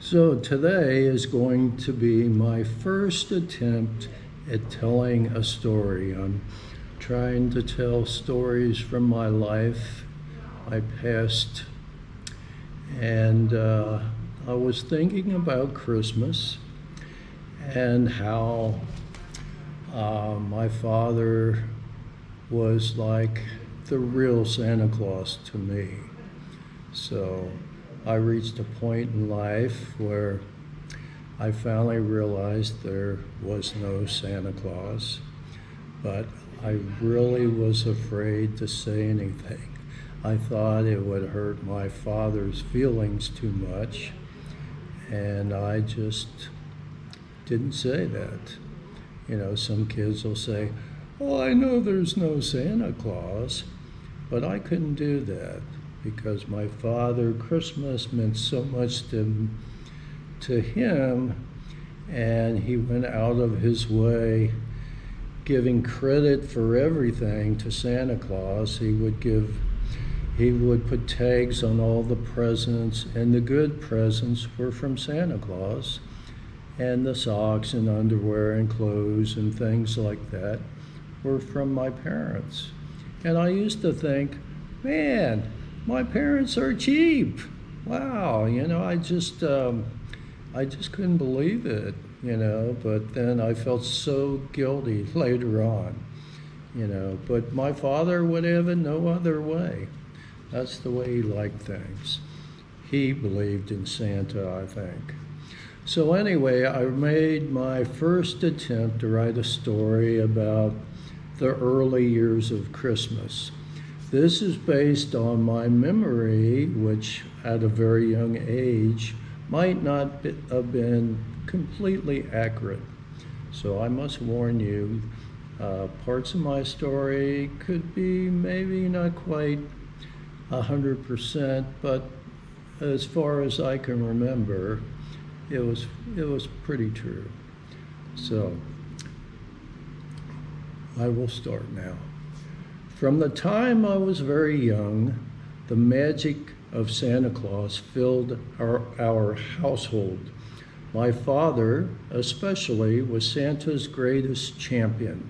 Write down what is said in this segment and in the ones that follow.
So today is going to be my first attempt at telling a story. I'm trying to tell stories from my life, my past, and I was thinking about Christmas and how my father was like the real Santa Claus to me. So I reached a point in life where I finally realized there was no Santa Claus, but I really was afraid to say anything. I thought it would hurt my father's feelings too much, and I just didn't say that. You know, some kids will say, "Oh, I know there's no Santa Claus," but I couldn't do that because my father, Christmas meant so much to him, and he went out of his way giving credit for everything to Santa Claus. He would put tags on all the presents, and the good presents were from Santa Claus, and the socks and underwear and clothes and things like that were from my parents. And I used to think, man, my parents are cheap. Wow, I just couldn't believe it, but then I felt so guilty later on, but my father would have it no other way. That's the way he liked things. He believed in Santa, I think. So anyway, I made my first attempt to write a story about the early years of Christmas. This is based on my memory, which at a very young age might not have been completely accurate. So I must warn you, parts of my story could be maybe not quite 100%, but as far as I can remember, it was pretty true. So I will start now. From the time I was very young, the magic of Santa Claus filled our household. My father, especially, was Santa's greatest champion.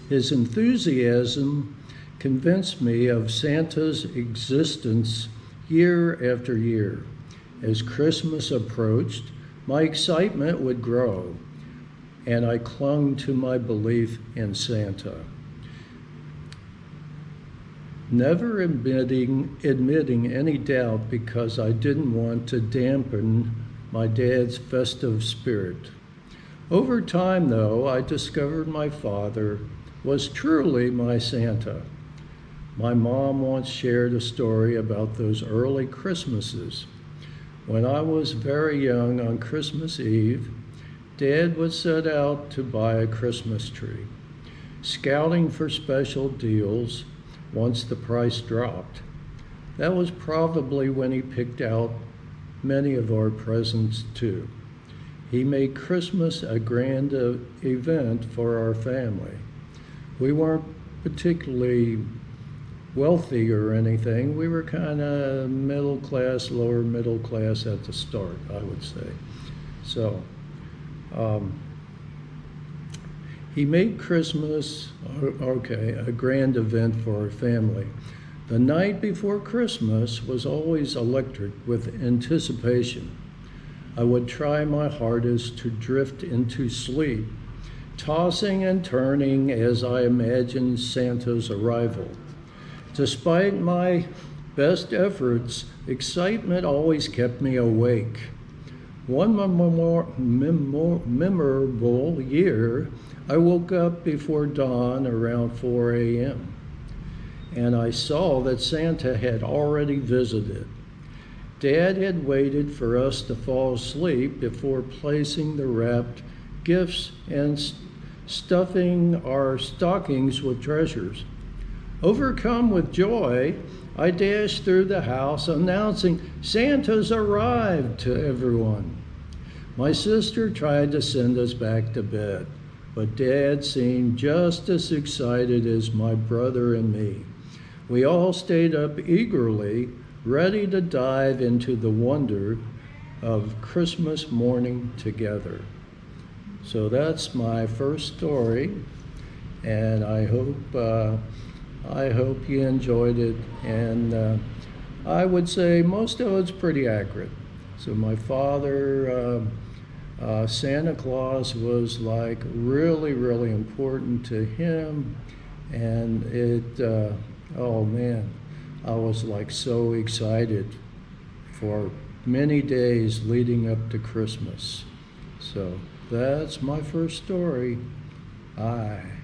His enthusiasm convinced me of Santa's existence year after year. As Christmas approached, my excitement would grow, and I clung to my belief in Santa, never admitting any doubt because I didn't want to dampen my dad's festive spirit. Over time, though, I discovered my father was truly my Santa. My mom once shared a story about those early Christmases. When I was very young on Christmas Eve, Dad would set out to buy a Christmas tree, scouting for special deals once the price dropped. That was probably when he picked out many of our presents too. He made Christmas a grand event for our family. We weren't particularly wealthy or anything. We were kind of middle class, lower middle class at the start, I would say. So he made Christmas, a grand event for our family. The night before Christmas was always electric with anticipation. I would try my hardest to drift into sleep, tossing and turning as I imagined Santa's arrival. Despite my best efforts, excitement always kept me awake. One memorable year, I woke up before dawn around 4 a.m. and I saw that Santa had already visited. Dad had waited for us to fall asleep before placing the wrapped gifts and stuffing our stockings with treasures. Overcome with joy, I dashed through the house announcing, "Santa's arrived," to everyone. My sister tried to send us back to bed, but Dad seemed just as excited as my brother and me. We all stayed up eagerly, ready to dive into the wonder of Christmas morning together. So that's my first story, and I hope you enjoyed it. And I would say most of it's pretty accurate. So my father, Santa Claus was like really, really important to him, and oh man, I was like so excited for many days leading up to Christmas. So that's my first story. Bye.